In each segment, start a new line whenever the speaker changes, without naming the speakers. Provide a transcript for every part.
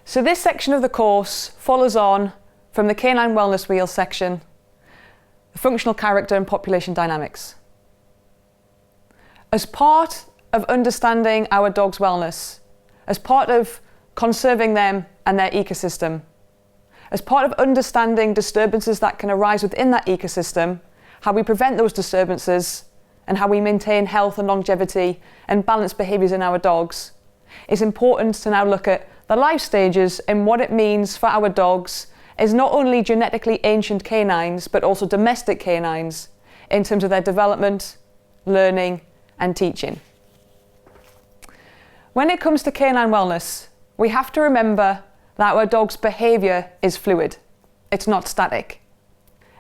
So this section of the course follows on from the Canine Wellness Wheel section, the functional character and population dynamics. As part of understanding our dog's wellness, as part of conserving them and their ecosystem, as part of understanding disturbances that can arise within that ecosystem, how we prevent those disturbances, and how we maintain health and longevity and balanced behaviours in our dogs, it's important to now look at the life stages and what it means for our dogs as not only genetically ancient canines, but also domestic canines in terms of their development, learning, and teaching. When it comes to canine wellness, we have to remember that our dog's behaviour is fluid. It's not static.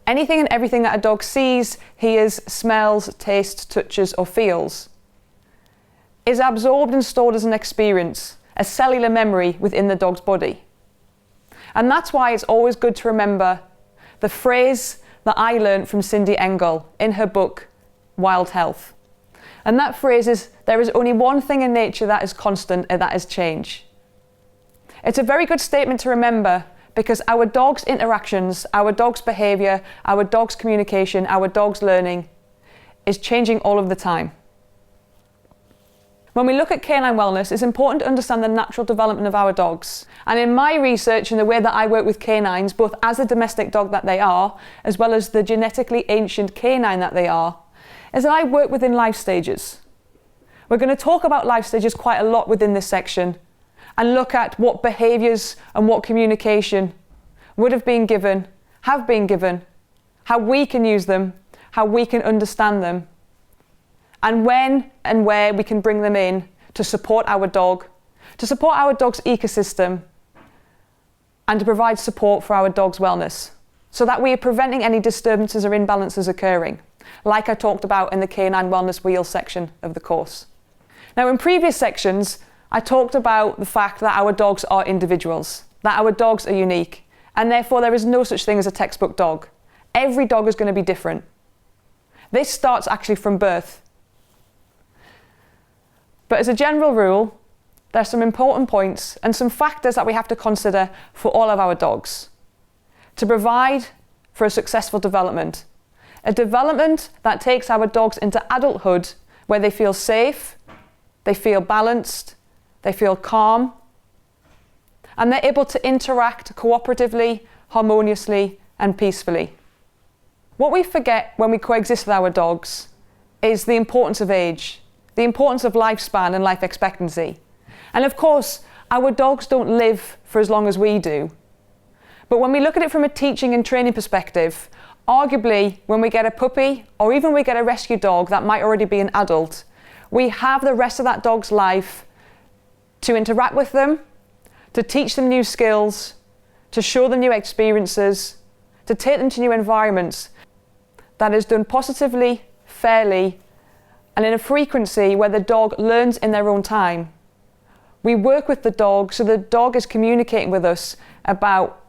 Anything and everything that a dog sees, hears, smells, tastes, touches, or feels is absorbed and stored as an experience, a cellular memory within the dog's body. And that's why it's always good to remember the phrase that I learned from Cindy Engel in her book, Wild Health. And that phrase is, there is only one thing in nature that is constant, and that is change. It's a very good statement to remember because our dog's interactions, our dog's behaviour, our dog's communication, our dog's learning is changing all of the time. When we look at canine wellness, it's important to understand the natural development of our dogs. And in my research and the way that I work with canines, both as a domestic dog that they are, as well as the genetically ancient canine that they are, is that I work within life stages. We're going to talk about life stages quite a lot within this section and look at what behaviours and what communication would have been given, have been given, how we can use them, how we can understand them, and when and where we can bring them in to support our dog's ecosystem, and to provide support for our dog's wellness, so that we are preventing any disturbances or imbalances occurring, like I talked about in the Canine Wellness Wheel section of the course. Now, in previous sections, I talked about the fact that our dogs are individuals, that our dogs are unique, and therefore there is no such thing as a textbook dog. Every dog is going to be different. This starts actually from birth. But as a general rule, there are some important points and some factors that we have to consider for all of our dogs to provide for a successful development. A development that takes our dogs into adulthood where they feel safe, they feel balanced, they feel calm, and they're able to interact cooperatively, harmoniously, and peacefully. What we forget when we coexist with our dogs is the importance of age, the importance of lifespan and life expectancy. And of course, our dogs don't live for as long as we do. But when we look at it from a teaching and training perspective, arguably when we get a puppy or even we get a rescue dog that might already be an adult, we have the rest of that dog's life to interact with them, to teach them new skills, to show them new experiences, to take them to new environments that is done positively, fairly, and in a frequency where the dog learns in their own time. We work with the dog so the dog is communicating with us about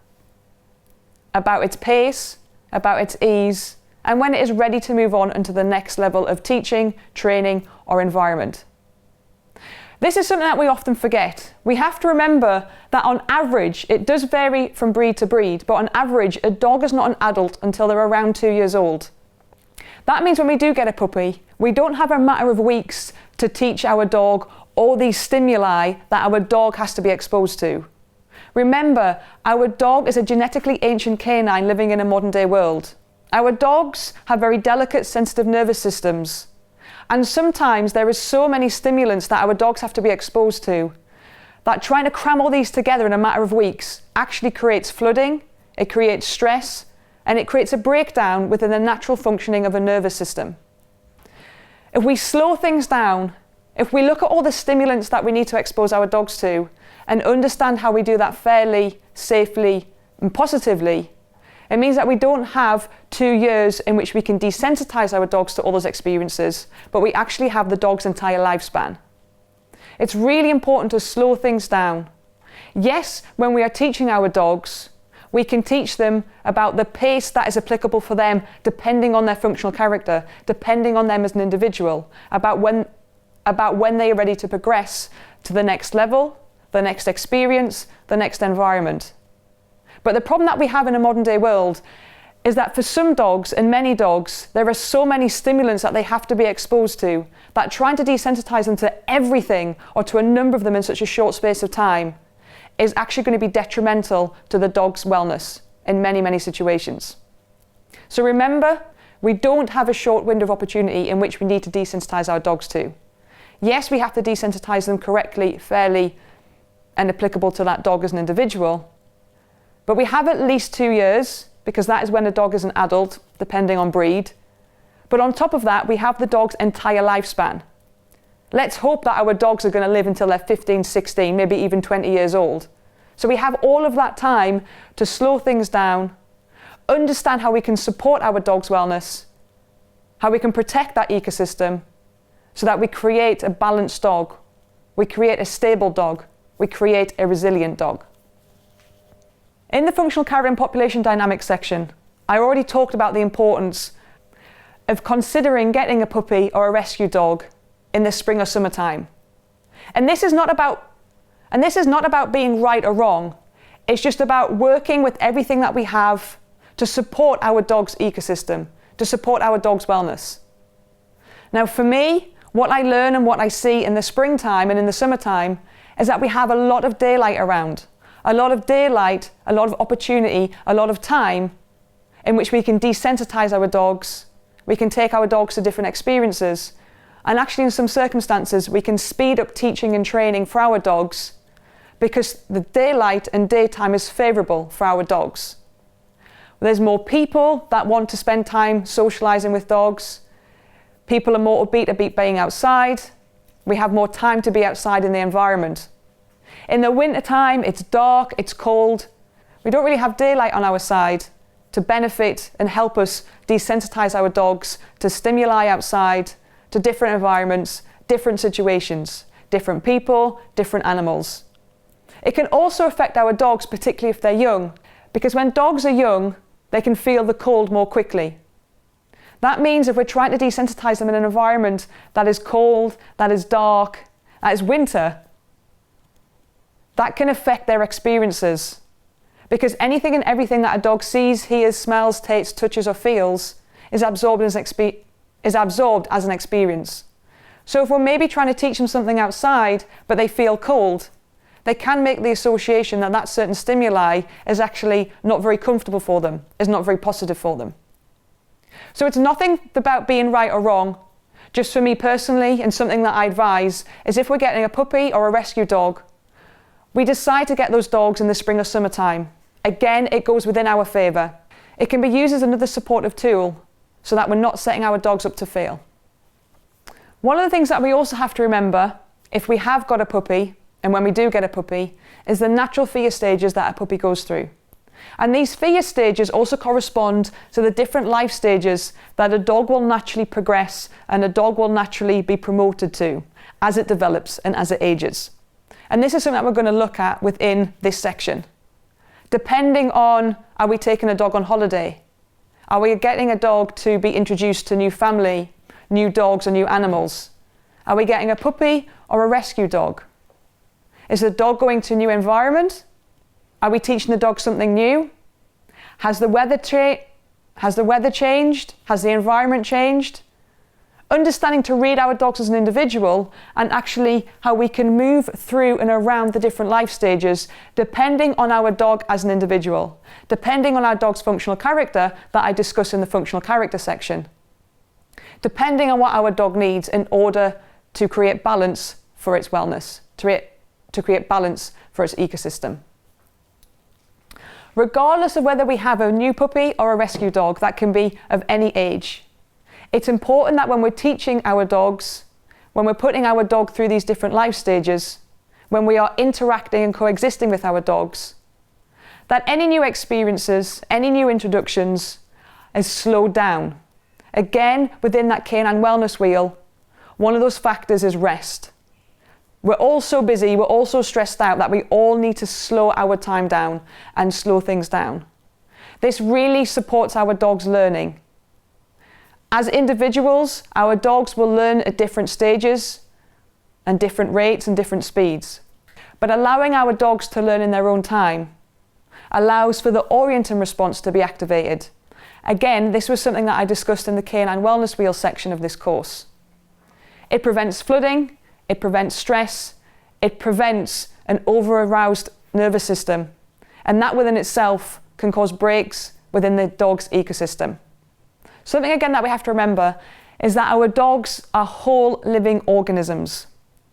its pace, about its ease, and when it is ready to move on into the next level of teaching, training, or environment. This is something that we often forget. We have to remember that on average, it does vary from breed to breed, but on average, a dog is not an adult until they're around 2 years old. That means when we do get a puppy, we don't have a matter of weeks to teach our dog all these stimuli that our dog has to be exposed to. Remember, our dog is a genetically ancient canine living in a modern day world. Our dogs have very delicate, sensitive nervous systems. And sometimes there is so many stimulants that our dogs have to be exposed to that trying to cram all these together in a matter of weeks actually creates flooding, it creates stress, and it creates a breakdown within the natural functioning of a nervous system. If we slow things down, if we look at all the stimulants that we need to expose our dogs to and understand how we do that fairly, safely, and positively, it means that we don't have 2 years in which we can desensitize our dogs to all those experiences, but we actually have the dog's entire lifespan. It's really important to slow things down. Yes, when we are teaching our dogs, we can teach them about the pace that is applicable for them depending on their functional character, depending on them as an individual, about when they are ready to progress to the next level, the next experience, the next environment. But the problem that we have in a modern day world is that for some dogs and many dogs, there are so many stimulants that they have to be exposed to that trying to desensitize them to everything or to a number of them in such a short space of time is actually going to be detrimental to the dog's wellness in many, many situations. So remember, we don't have a short window of opportunity in which we need to desensitize our dogs to. Yes, we have to desensitize them correctly, fairly, and applicable to that dog as an individual, but we have at least 2 years, because that is when a dog is an adult, depending on breed. But on top of that, we have the dog's entire lifespan. Let's hope that our dogs are going to live until they're 15, 16, maybe even 20 years old. So we have all of that time to slow things down, understand how we can support our dog's wellness, how we can protect that ecosystem, so that we create a balanced dog, we create a stable dog, we create a resilient dog. In the functional character and population dynamics section, I already talked about the importance of considering getting a puppy or a rescue dog in the spring or summertime. And this is not about being right or wrong. It's just about working with everything that we have to support our dog's ecosystem, to support our dog's wellness. Now for me, what I learn and what I see in the springtime and in the summertime is that we have a lot of daylight around. A lot of daylight, a lot of opportunity, a lot of time in which we can desensitize our dogs, we can take our dogs to different experiences, and actually in some circumstances we can speed up teaching and training for our dogs because the daylight and daytime is favourable for our dogs. There's more people that want to spend time socialising with dogs. People are more upbeat about being outside. We have more time to be outside in the environment. In the winter time, it's dark, it's cold. We don't really have daylight on our side to benefit and help us desensitize our dogs to stimuli outside, to different environments, different situations, different people, different animals. It can also affect our dogs, particularly if they're young, because when dogs are young, they can feel the cold more quickly. That means if we're trying to desensitize them in an environment that is cold, that is dark, that is winter, that can affect their experiences. Because anything and everything that a dog sees, hears, smells, tastes, touches or feels is absorbed as an experience. So if we're maybe trying to teach them something outside, but they feel cold, they can make the association that that certain stimuli is actually not very comfortable for them, is not very positive for them. So it's nothing about being right or wrong. Just for me personally, and something that I advise, is if we're getting a puppy or a rescue dog, we decide to get those dogs in the spring or summertime. Again, it goes within our favour. It can be used as another supportive tool so that we're not setting our dogs up to fail. One of the things that we also have to remember, if we have got a puppy, and when we do get a puppy, is the natural fear stages that a puppy goes through. And these fear stages also correspond to the different life stages that a dog will naturally progress and a dog will naturally be promoted to as it develops and as it ages. And this is something that we're going to look at within this section. Depending on, are we taking a dog on holiday? Are we getting a dog to be introduced to new family, new dogs or new animals? Are we getting a puppy or a rescue dog? Is the dog going to a new environment? Are we teaching the dog something new? Has the weather changed? Has the environment changed? Understanding to read our dogs as an individual and actually how we can move through and around the different life stages depending on our dog as an individual, depending on our dog's functional character that I discuss in the functional character section, depending on what our dog needs in order to create balance for its wellness, to create balance for its ecosystem. Regardless of whether we have a new puppy or a rescue dog, that can be of any age, it's important that when we're teaching our dogs, when we're putting our dog through these different life stages, when we are interacting and coexisting with our dogs, that any new experiences, any new introductions is slowed down. Again, within that canine wellness wheel, one of those factors is rest. We're all so busy, we're all so stressed out that we all need to slow our time down and slow things down. This really supports our dogs' learning. As individuals, our dogs will learn at different stages and different rates and different speeds. but allowing our dogs to learn in their own time allows for the orienting response to be activated. Again, this was something that I discussed in the Canine Wellness Wheel section of this course. It prevents flooding, it prevents stress, it prevents an over-aroused nervous system, and that within itself can cause breaks within the dog's ecosystem. Something again that we have to remember is that our dogs are whole living organisms.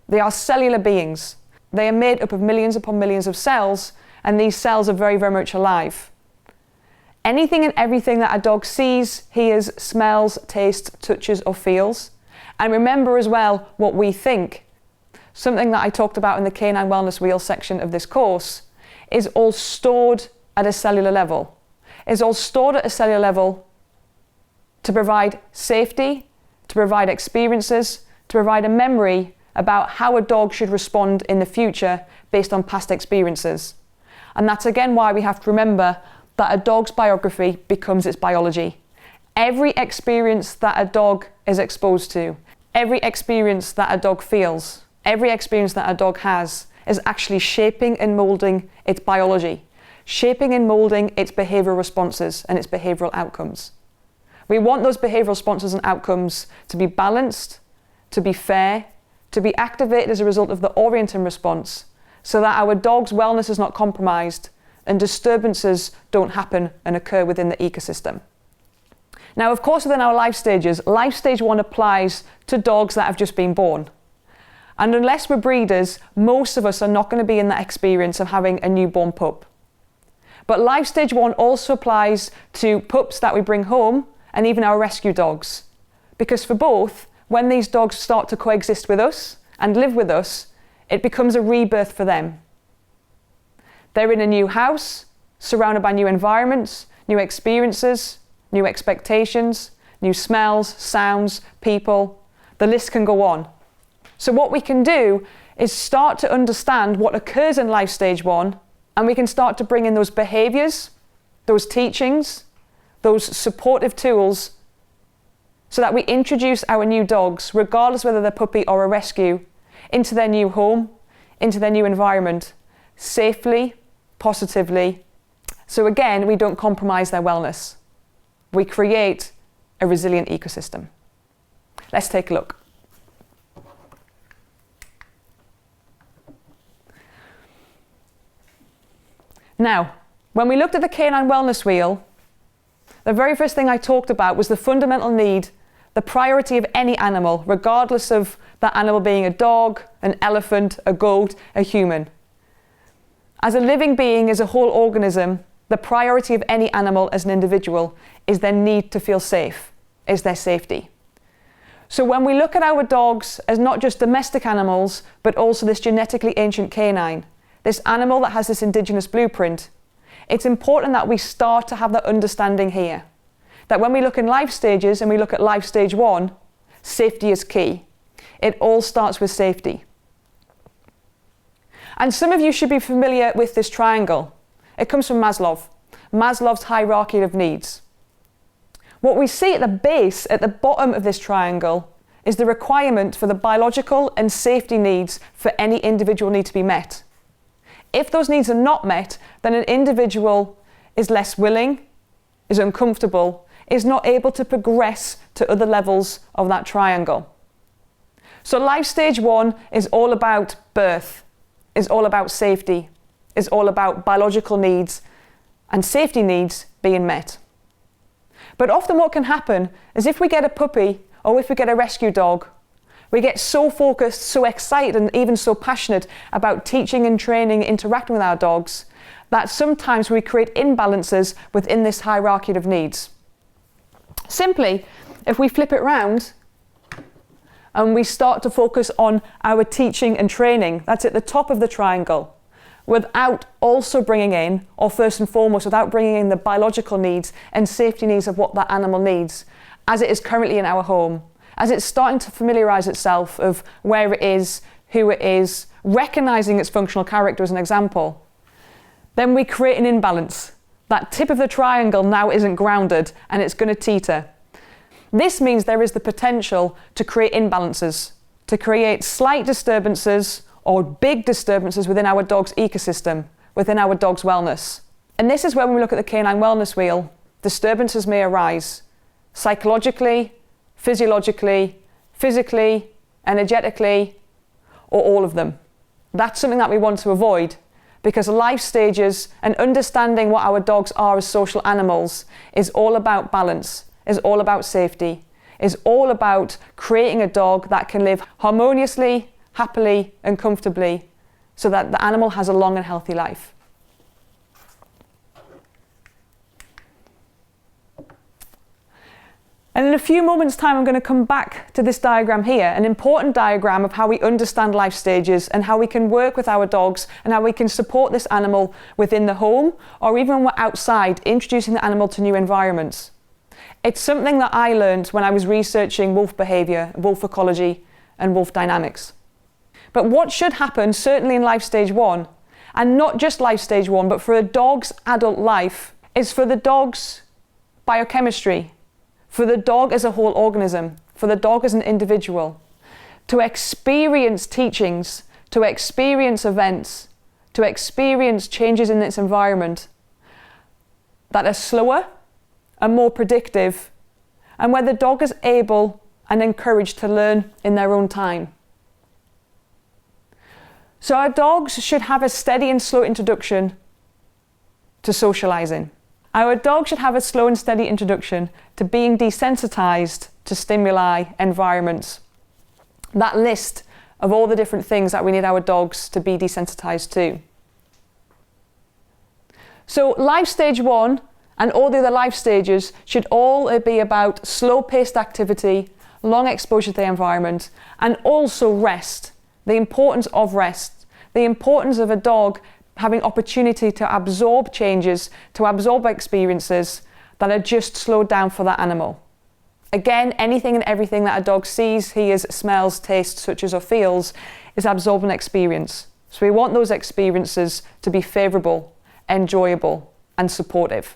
They are cellular beings. They are made up of millions upon millions of cells, and these cells are very, very much alive. Anything and everything that a dog sees, hears, smells, tastes, touches or feels. And remember as well what we think. Something that I talked about in the Canine Wellness Wheel section of this course is all stored at a cellular level. Is all stored at a cellular level to provide safety, to provide experiences, to provide a memory about how a dog should respond in the future based on past experiences. And that's again why we have to remember that a dog's biography becomes its biology. Every experience that a dog is exposed to, every experience that a dog feels, every experience that a dog has is actually shaping and moulding its biology, shaping and moulding its behavioural responses and its behavioural outcomes. We want those behavioural responses and outcomes to be balanced, to be fair, to be activated as a result of the orienting response, so that our dog's wellness is not compromised and disturbances don't happen and occur within the ecosystem. Now, of course, within our life stages, life stage 1 applies to dogs that have just been born. And unless we're breeders, most of us are not going to be in that experience of having a newborn pup. But life stage 1 also applies to pups that we bring home and even our rescue dogs. Because for both, when these dogs start to coexist with us and live with us, it becomes a rebirth for them. They're in a new house, surrounded by new environments, new experiences, new expectations, new smells, sounds, people. The list can go on. So what we can do is start to understand what occurs in life stage 1, and we can start to bring in those behaviours, those teachings, those supportive tools, so that we introduce our new dogs, regardless whether they're puppy or a rescue, into their new home, into their new environment, safely, positively. So again, we don't compromise their wellness. We create a resilient ecosystem. Let's take a look. Now, when we looked at the Canine Wellness Wheel, the very first thing I talked about was the fundamental need, the priority of any animal, regardless of that animal being a dog, an elephant, a goat, a human. As a living being, as a whole organism, the priority of any animal as an individual is their need to feel safe, is their safety. So when we look at our dogs as not just domestic animals, but also this genetically ancient canine, this animal that has this indigenous blueprint, it's important that we start to have that understanding here. That when we look in life stages and we look at life stage 1, safety is key. It all starts with safety. And some of you should be familiar with this triangle. It comes from Maslow's hierarchy of needs. What we see at the base, at the bottom of this triangle, is the requirement for the biological and safety needs for any individual need to be met. If those needs are not met, then an individual is less willing, is uncomfortable, is not able to progress to other levels of that triangle. So life stage 1 is all about birth, is all about safety, is all about biological needs and safety needs being met. But often what can happen is if we get a puppy or if we get a rescue dog, we get so focused, so excited and even so passionate about teaching and training, interacting with our dogs, that sometimes we create imbalances within this hierarchy of needs. Simply, if we flip it round and we start to focus on our teaching and training, that's at the top of the triangle, without also bringing in, or first and foremost, without bringing in the biological needs and safety needs of what that animal needs, as it is currently in our home, as it's starting to familiarise itself of where it is, who it is, recognising its functional character as an example, then we create an imbalance. That tip of the triangle now isn't grounded and it's going to teeter. This means there is the potential to create imbalances, to create slight disturbances or big disturbances within our dog's ecosystem, within our dog's wellness. And this is where, when we look at the canine wellness wheel, disturbances may arise psychologically, physiologically, physically, energetically, or all of them. That's something that we want to avoid, because life stages and understanding what our dogs are as social animals is all about balance, is all about safety, is all about creating a dog that can live harmoniously, happily, and comfortably, so that the animal has a long and healthy life. And in a few moments' time, I'm going to come back to this diagram here, an important diagram of how we understand life stages and how we can work with our dogs and how we can support this animal within the home, or even when we're outside, introducing the animal to new environments. It's something that I learned when I was researching wolf behaviour, wolf ecology, and wolf dynamics. But what should happen, certainly in life stage 1, and not just life stage 1, but for a dog's adult life, is for the dog's biochemistry, for the dog as a whole organism, for the dog as an individual, to experience teachings, to experience events, to experience changes in its environment that are slower and more predictive, and where the dog is able and encouraged to learn in their own time. So our dogs should have a steady and slow introduction to socializing. Our dog should have a slow and steady introduction to being desensitized to stimuli, environments. That list of all the different things that we need our dogs to be desensitized to. So life stage 1 and all the other life stages should all be about slow-paced activity, long exposure to the environment, and also rest, the importance of rest, the importance of a dog having opportunity to absorb changes, to absorb experiences that are just slowed down for that animal. Again, anything and everything that a dog sees, hears, smells, tastes, touches, or feels is absorbent experience. So we want those experiences to be favourable, enjoyable, and supportive.